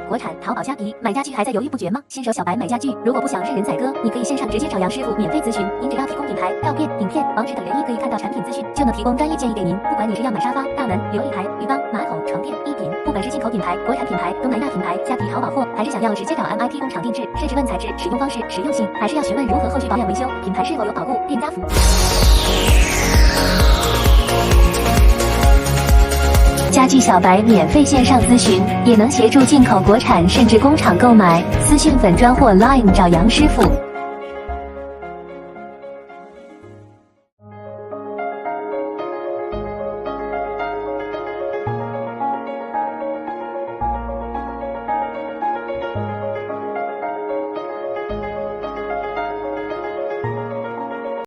国产淘宝家皮买家具还在犹豫不决吗？新手小白买家具，如果不想任人宰割，你可以线上直接找杨师傅免费咨询，您只要提供品牌、照片、影片、网址等连一可以看到产品资讯，就能提供专业建议给您。不管你是要买沙发、大门、琉璃台、鱼缸、马桶、床垫、一品，不管是进口品牌、国产品牌、东南亚品牌、家皮淘宝货，还是想要直接找 MIP 工厂定制，甚至问材质、使用方式、实用性，还是要询问如何后续保养维修，品牌是否有保固、店家服。家具小白免费线上咨询，也能协助进口国产甚至工厂购买。私讯粉专或 Line 找杨师傅。